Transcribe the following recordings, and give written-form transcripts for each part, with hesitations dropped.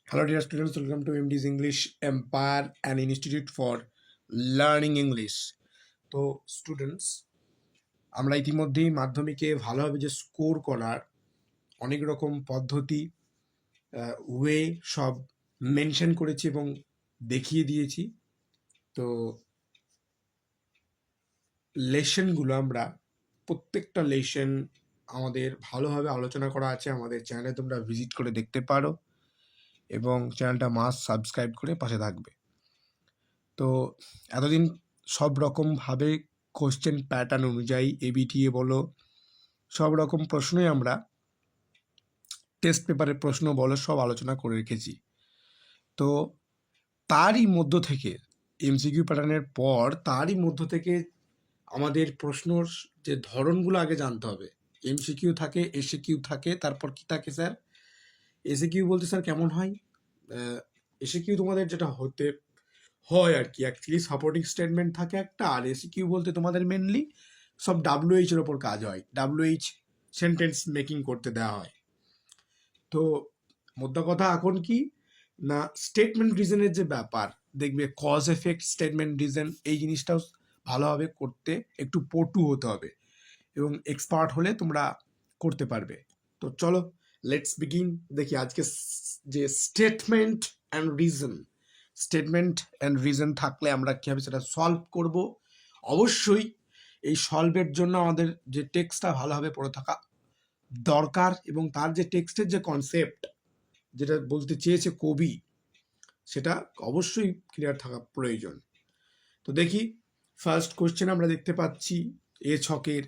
Hello, dear students. Welcome to MD's English Empire, an institute for learning English. তো students, আমরা ইতিমধ্যেই মাধ্যমিকে ভালোভাবে যে স্কোর করার অনেক রকম পদ্ধতি ওয়ে সব মেনশন করেছি এবং দেখিয়ে দিয়েছি। তো লেসনগুলো আমরা প্রত্যেকটা লেসন আমাদের ভালোভাবে আলোচনা করা আছে আমাদের চ্যানেলে, তোমরা ভিজিট করে দেখতে পারো এবং চ্যানেলটা মাস্ট সাবস্ক্রাইব করে পাশে থাকবে। তো এতদিন সব রকমভাবে কোশ্চেন প্যাটার্ন অনুযায়ী এবিটিএ বলো, সব রকম প্রশ্নই আমরা টেস্ট পেপারের প্রশ্ন বলো সব আলোচনা করে রেখেছি। তো তারই মধ্য থেকে এমসিকিউ প্যাটার্নের পর তারই মধ্য থেকে আমাদের প্রশ্নর যে ধরনগুলো আগে জানতে হবে। এমসিকিউ থাকে, এসিকিউ থাকে, তারপর কি থাকে স্যার? এসিকিউ বলতে স্যার কেমন হয়? এসিকিউ তোমাদের যেটা হতে হয় আর কি, অ্যাকচুয়ালি সাপোর্টিং স্টেটমেন্ট থাকে একটা, আর এসিকিউ বলতে তোমাদের মেনলি সব ডাব্লিউএইচ এর ওপর কাজ হয়, ডাব্লিউএইচ সেন্টেন্স মেকিং করতে দেওয়া হয়। তো মোদ্দা কথা এখন কি না, স্টেটমেন্ট রিজনের যে ব্যাপার দেখবে, কজ এফেক্ট স্টেটমেন্ট রিজন, এই জিনিসটাও ভালোভাবে করতে একটু পটু হতে হবে এবং এক্সপার্ট হলে তোমরা করতে পারবে। তো চলো লেটস বিগিন। দেখি আজকে যে স্টেটমেন্ট অ্যান্ড রিজন থাকলে আমরা কীভাবে সেটা সলভ করব। অবশ্যই এই সলভের জন্য আমাদের যে টেক্সটটা ভালোভাবে পড়ে থাকা দরকার এবং তার যে টেক্সটের যে কনসেপ্ট যেটা বলতে চেয়েছে কবি, সেটা অবশ্যই ক্লিয়ার থাকা প্রয়োজন। তো দেখি ফার্স্ট কোশ্চেন আমরা দেখতে পাচ্ছি এ ছকের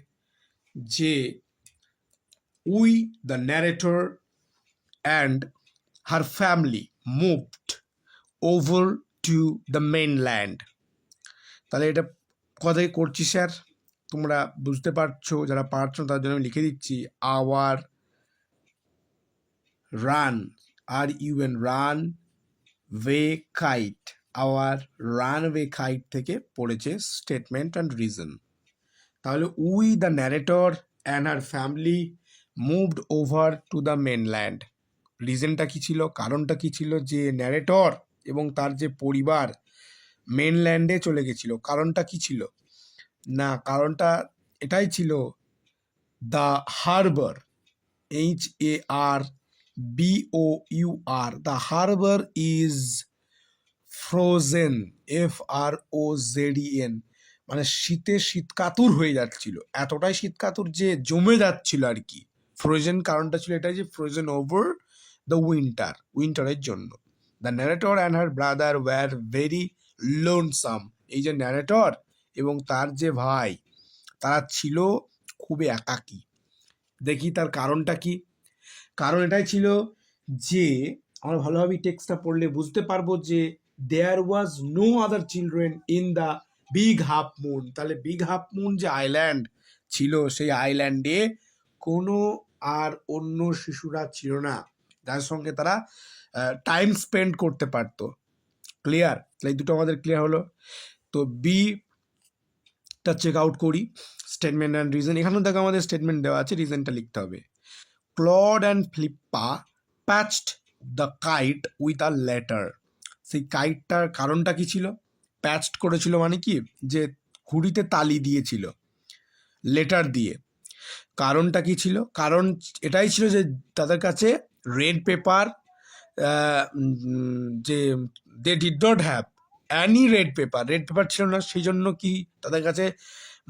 যে we the narrator and her family moved over to the mainland। তাহলে এটা কথাই করছি স্যার, তোমরা বুঝতে পারছো, যারা পারছো তার জন্য আমি লিখে দিচ্ছি আওয়ার রান, আর ইউএন runaway kite, our runaway kite থেকে পড়েছে স্টেটমেন্ট অ্যান্ড রিজন। তাহলে we the narrator and her family moved over to the mainland. রিজনটা কী ছিল, কারণটা কী ছিল যে ন্যারেটর এবং তার যে পরিবার মেনল্যান্ডে চলে গেছিল। কারণটা কী ছিল না, কারণটা এটাই ছিল the harbour, HARBOUR, the harbour is frozen, FROZEN, মানে শীতে শীতকাতুর হয়ে যাচ্ছিল, এতটাই শীতকাতুর যে জমে যাচ্ছিল আর কি। ফ্রোজেন কারণটা ছিল এটাই যে ফ্রোজেন ওভার দ্য উইন্টারের জন্য। The narrator and her brother were very lonesome, এই যে ন্যারেটর এবং তার যে ভাই, তারা ছিল খুবই একাকী। দেখি তার কারণটা কি। কারণ এটাই ছিল যে আমরা ভালোভাবে টেক্সটটা পড়লে বুঝতে পারবো যে there was no other children in the big half moon. তাহলে বিগ হাফ মুন যে আইল্যান্ড ছিল, সেই আইল্যান্ডে কোনো আর অন্য শিশুরা ছিল না যার সঙ্গে তারা টাইম স্পেন্ড করতে পারতো। ক্লিয়ার? তাহলে এই দুটো আমাদের ক্লিয়ার হলো। তো বিটা চেক আউট করি, স্টেটমেন্ট অ্যান্ড রিজন। এখানেও দেখো আমাদের স্টেটমেন্ট দেওয়া আছে, রিজনটা লিখতে হবে। Claude and Flippa patched the kite with a letter. সেই কাইটটার কারণটা কি ছিল? প্যাচড করেছিল মানে কি, যে ঘুড়িতে তালি দিয়েছিল লেটার দিয়ে। কারণটা কি ছিল? কারণ এটাই ছিল যে তাদের কাছে রেড পেপার, যে they did not have any red paper ছিল না, সেই জন্য কি তাদের কাছে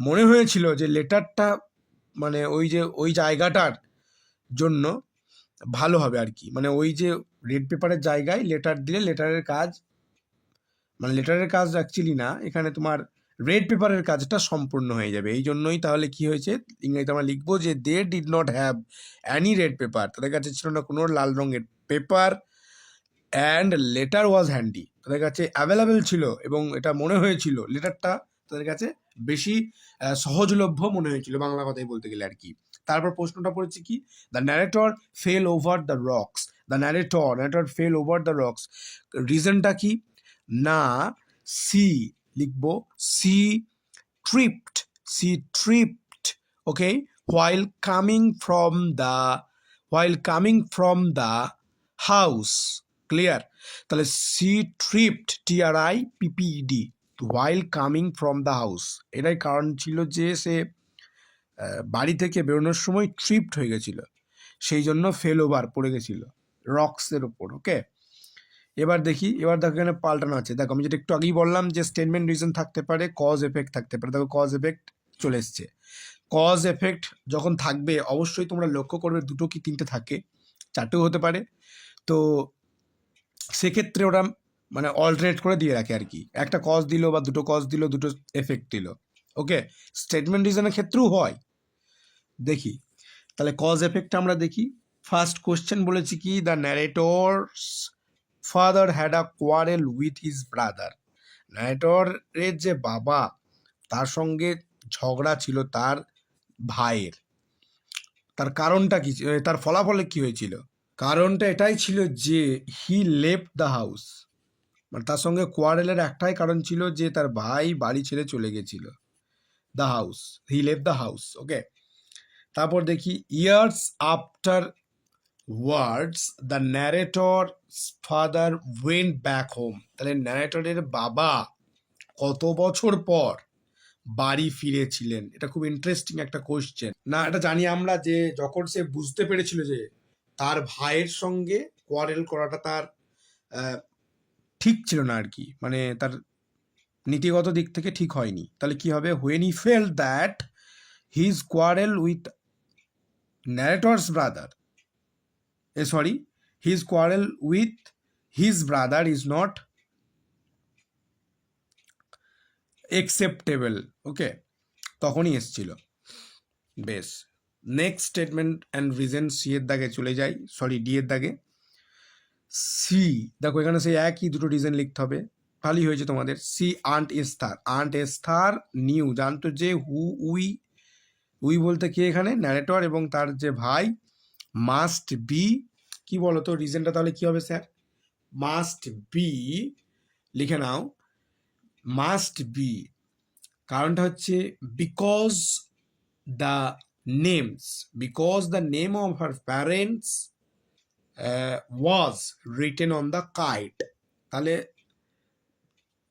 মনে হয়েছিল যে লেটারটা মানে ওই জায়গাটার জন্য ভালো হবে আর কি। মানে ওই যে রেড পেপারের জায়গায় লেটার দিলে লেটারের কাজ অ্যাকচুয়ালি না, এখানে তোমার রেড পেপারের কাজটা সম্পূর্ণ হয়ে যাবে। এই জন্যই তাহলে কি হয়েছে, ইংরেজিতে আমরা লিখবো যে they did not have any red paper, তাদের কাছে ছিল না কোনো লাল রঙের paper, and letter was handy, তাদের কাছে অ্যাভেলেবেল ছিল এবং এটা মনে হয়েছিল লেটারটা তাদের কাছে বেশি সহজলভ্য মনে হয়েছিল, বাংলা কথাই বলতে গেলে আর কি। তারপর প্রশ্নটা পড়েছে কি, the narrator fell over the rocks. The narrator fell over the rocks, রিজনটা কি না, সি লিখবো, C tripped, okay, while coming from the house clear? তাহলে C tripped, TRIPPED, while coming from the house, এটাই কারণ ছিল যে সে বাড়ি থেকে বেরোনোর সময় ট্রিপড হয়ে গেছিল, সেই জন্য ফেল ওভার পড়ে গেছিল রক্সের ওপর। ওকে, এবার দেখি, এবার দেখো এখানে পাল্টানো আছে। দেখো আমি যেটা একটু আগেই বললাম যে স্টেটমেন্ট রিজন থাকতে পারে, কজ এফেক্ট থাকতে পারে। দেখো কজ এফেক্ট চলে এসছে। কজ এফেক্ট যখন থাকবে অবশ্যই তোমরা লক্ষ্য করবে দুটো কি তিনটে থাকে, চারটেও হতে পারে। তো সেক্ষেত্রে ওরা মানে অল্টারনেট করে দিয়ে রাখে আর কি, একটা কজ দিল বা দুটো কজ দিল, দুটো এফেক্ট দিল। ওকে, স্টেটমেন্ট রিজনের ক্ষেত্রেও হয়। দেখি তাহলে কজ এফেক্ট আমরা দেখি। ফার্স্ট কোশ্চেন বলেছি কি, the narrator's father had a quarrel with his brother. ন্যারেটরের যে বাবা, তার সঙ্গে ঝগড়া ছিল তার ভাইয়ের। তার কারণটা কি, তার ফলাফলে কি হয়েছিল? কারণটা এটাই ছিল যে হি লেফট দ্য হাউস, মানে তার সঙ্গে কোয়ারেলের একটাই কারণ ছিল যে তার ভাই বাড়ি ছেড়ে চলে গেছিল। The house, he left the house. Okay, তারপর দেখি years afterwards the narrator father went back home. তাহলে ন্যারেটরের বাবা কত বছর পর বাড়ি ফিরেছিলেন? এটা খুব ইন্টারেস্টিং একটা কোশ্চেন না? এটা জানি আমরা যে যখন সে বুঝতে পেরেছিল যে তার ভাইয়ের সঙ্গে কোয়ারেল করাটা তার ঠিক ছিল না আর কি, মানে তার নীতিগত দিক থেকে ঠিক হয়নি, তাহলে কি হবে? When he felt that his quarrel with narrator's brother, sorry, his quarrel with his brother is not acceptable. Okay, তখনই এসছিল। বেশ, next statement and reason C এর দাগে চলে যাই, সরি ডি এর দাগে। সি, দেখো এখানে সেই একই দুটো রিজন লিখতে হবে, ভালোই হয়েছে তোমাদের। See Aunt Esther, Aunt Esther knew, জানতো যে হু উই, উই বলতে কি এখানে ন্যারেটর এবং তার যে ভাই, মাস্ট বি, কি বলো তো রিজনটা তাহলে কি হবে স্যার? মাস্ট বি, লিখে নাও, মাস্ট বি, কারণটা হচ্ছে because the names, because the name of her parents was written on the kite. তাহলে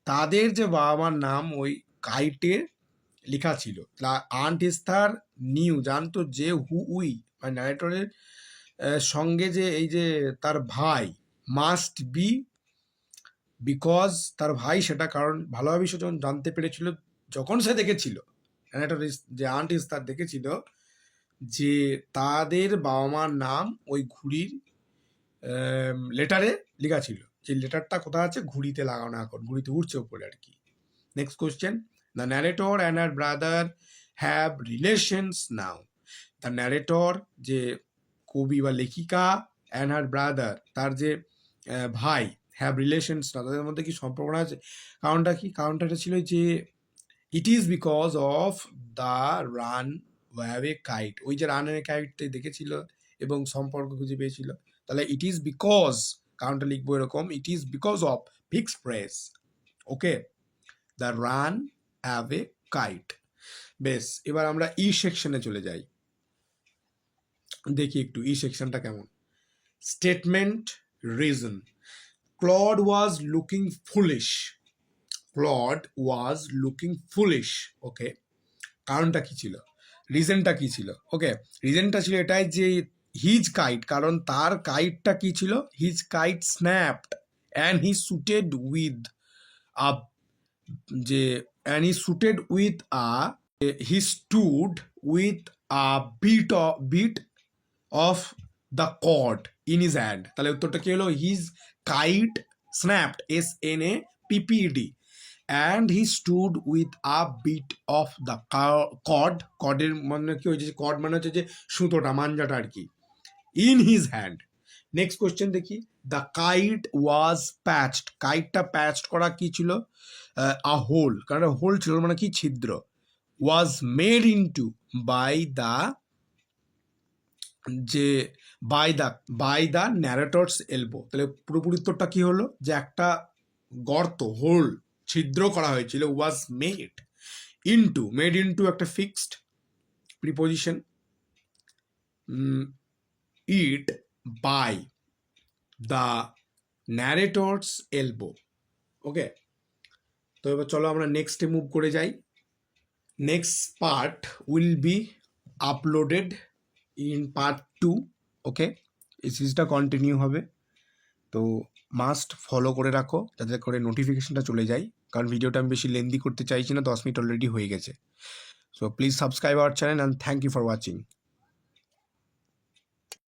তাদের যে বাবা মার নাম ওই কাইটে লেখা ছিল। আন্ট এস্থার নিউ, জানতো যে হু উই, মানে ন্যারেটরের সঙ্গে যে এই যে তার ভাই, মাস্ট বি, বিকজ তার ভাই, সেটা কারণ ভালোভাবে সে যখন জানতে পেরেছিল, যখন সে দেখেছিল, ন্যারেটর যে আন্ট এস্থার দেখেছিল যে তাদের বাবা মার নাম ওই ঘুড়ির লেটারে লেখা ছিল, যে লেটারটা কোথায় আছে, ঘুড়িতে লাগানো, এখন ঘুড়িতে উঠছে উপরে আর কি। Next question, the narrator and her brother have relations now. The narrator যে কবি বা লেখিকা, অ্যান্ড হার ব্রাদার তার যে ভাই, হ্যাভ রিলেশনস না, তাদের মধ্যে কি সম্পর্ক আছে? কারণটা কি? কারণটা এটা ছিল যে it is because of the run of a kite, ওই যে রানের কাইটটাই দেখেছিল এবং সম্পর্ক খুঁজে পেয়েছিল। তাহলে ইট ইজ বিকজ, কারণটা লিখবো এরকম, ইট is because of fixed phrase. Okay, the run have a kite. বেশ, এবার আমরা ই সেকশনে চলে যাই, দেখি একটু ই সেকশনটা কেমন। Statement reason, Claude was looking foolish, Claude was looking foolish. Okay, কারণটা কি ছিল, রিজনটা কি ছিল? ওকে, রিজনটা ছিল এটাই যে হিজ কাইট, কারণ তার কাইটটা কি ছিল, his kite snapped and he shouted with a, যে and he shouted with a, he stood with a bit of the cord in his hand. তাহলে উত্তরটা কি হলো? His kite snapped, SNAPPED, and he stood with a bit of the cord, কর্ডের মানে কি হয়েছে, cord মানে হচ্ছে যে সুতোটা, মাঞ্জাটা আর কি, in his hand. Next question দেখি, দ্য কাইট ওয়াজ প্যাচড, কাইটটা প্যাচড করা কি ছিল? আ হোল, কারণ হোল ছিল মানে কি, ছিদ্র। Was made into by the, যে বাই দ্য ন্যারেটরস এলবো। তাহলে পুরোপুরি উত্তরটা কি হলো, যে একটা গর্ত, হোল, ছিদ্র করা হয়েছিল, was made into, made into একটা fixed preposition, it by the narrator's elbow. Okay, তো এবার চলো আমরা নেক্সটে মুভ করে যাই। Next part will be uploaded in part 2। Okay, এই সিরিজটা কন্টিনিউ হবে, তো মাস্ট ফলো করে রাখো যাতে করে নোটিফিকেশনটা চলে যায়, কারণ ভিডিওটা আমি বেশি লেন্দি করতে চাইছি না, 10 মিনিট অলরেডি হয়ে গেছে। So please subscribe our channel and thank you for watching.